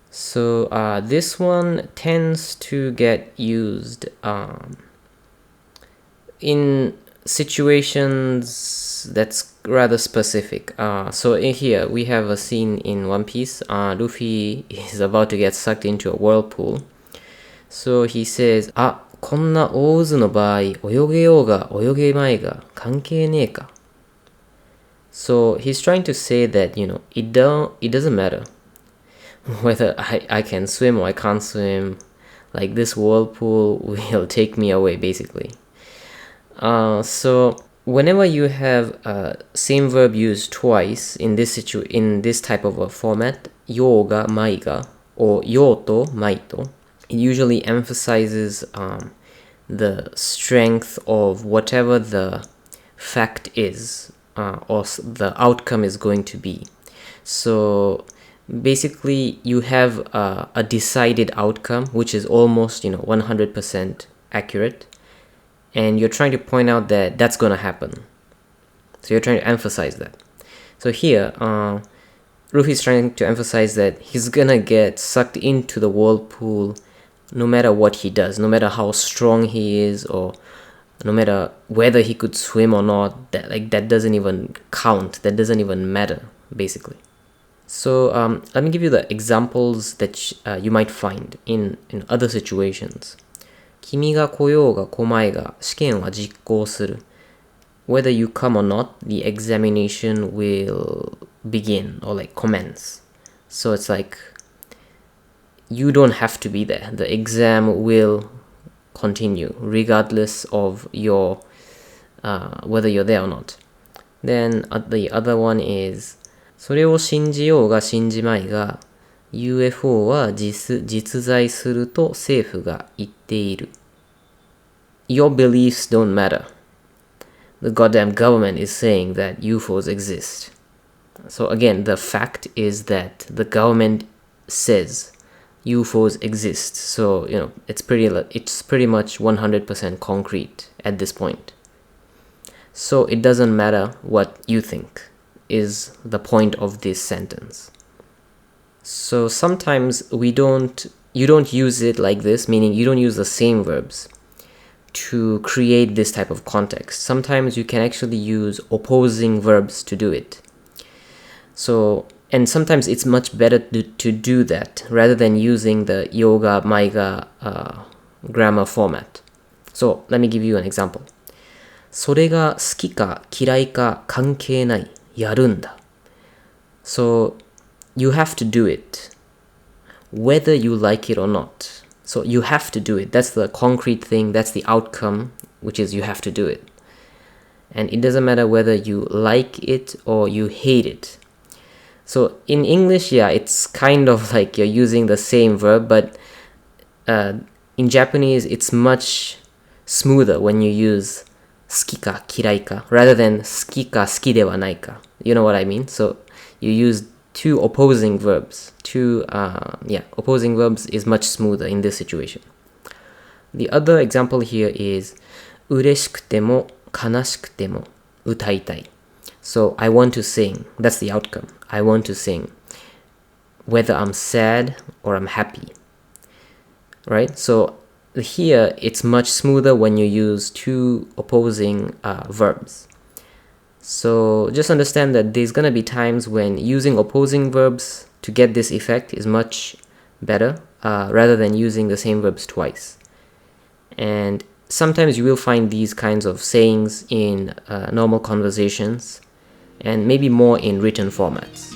So this one tends to get used in situations that's rather specific. So in here we have a scene in One Piece. Luffy is about to get sucked into a whirlpool. So he says, こんな大渦の場合、泳げようが泳げまいが関係ねえか。So he's trying to say that, it doesn't matter whether I can swim or I can't swim. Like, this whirlpool will take me away, basically. So whenever you have same verb used twice in this type of a format, ようがまいが or ようとまいと, it usually emphasizes the strength of whatever the fact is, or the outcome is going to be. So basically you have a decided outcome which is almost 100% accurate, and you're trying to point out that that's going to happen. So you're trying to emphasize that. So here Luffy's trying to emphasize that he's gonna get sucked into the whirlpool no matter what he does, no matter how strong he is, or no matter whether he could swim or not. That doesn't even count. That doesn't even matter, basically. So let me give you the examples that you might find in other situations. 君が来ようが来まいが試験は実行する. Whether you come or not, the examination will begin or commence. So it's like you don't have to be there. The exam will continue regardless of your whether you're there or not. Then the other one is それを信じようが信じまいが UFO は実在すると政府が言っている. Your beliefs don't matter. The goddamn government is saying that UFOs exist. So again, the fact is that the government says UFOs exist. So, it's pretty much 100% concrete at this point. So it doesn't matter what you think is the point of this sentence. So sometimes you don't use it like this, meaning you don't use the same verbs to create this type of context. Sometimes you can actually use opposing verbs to do it. So, and sometimes it's much better to do that rather than using the yoga maiga grammar format. So let me give you an example. それが好きか嫌いか関係ない。やるんだ. So you have to do it whether you like it or not. So you have to do it. That's the concrete thing. That's the outcome, which is you have to do it. And it doesn't matter whether you like it or you hate it. So in English, it's kind of like you're using the same verb, but in Japanese, it's much smoother when you use 好きか嫌いか rather than 好きか好きではないか. You know what I mean? So you use two opposing verbs. Opposing verbs is much smoother in this situation. The other example here is 嬉しくても悲しくても歌いたい. So I want to sing. That's the outcome. I want to sing. Whether I'm sad or I'm happy. Right? So here it's much smoother when you use two opposing verbs. So just understand that there's going to be times when using opposing verbs to get this effect is much better rather than using the same verbs twice. And sometimes you will find these kinds of sayings in normal conversations and maybe more in written formats.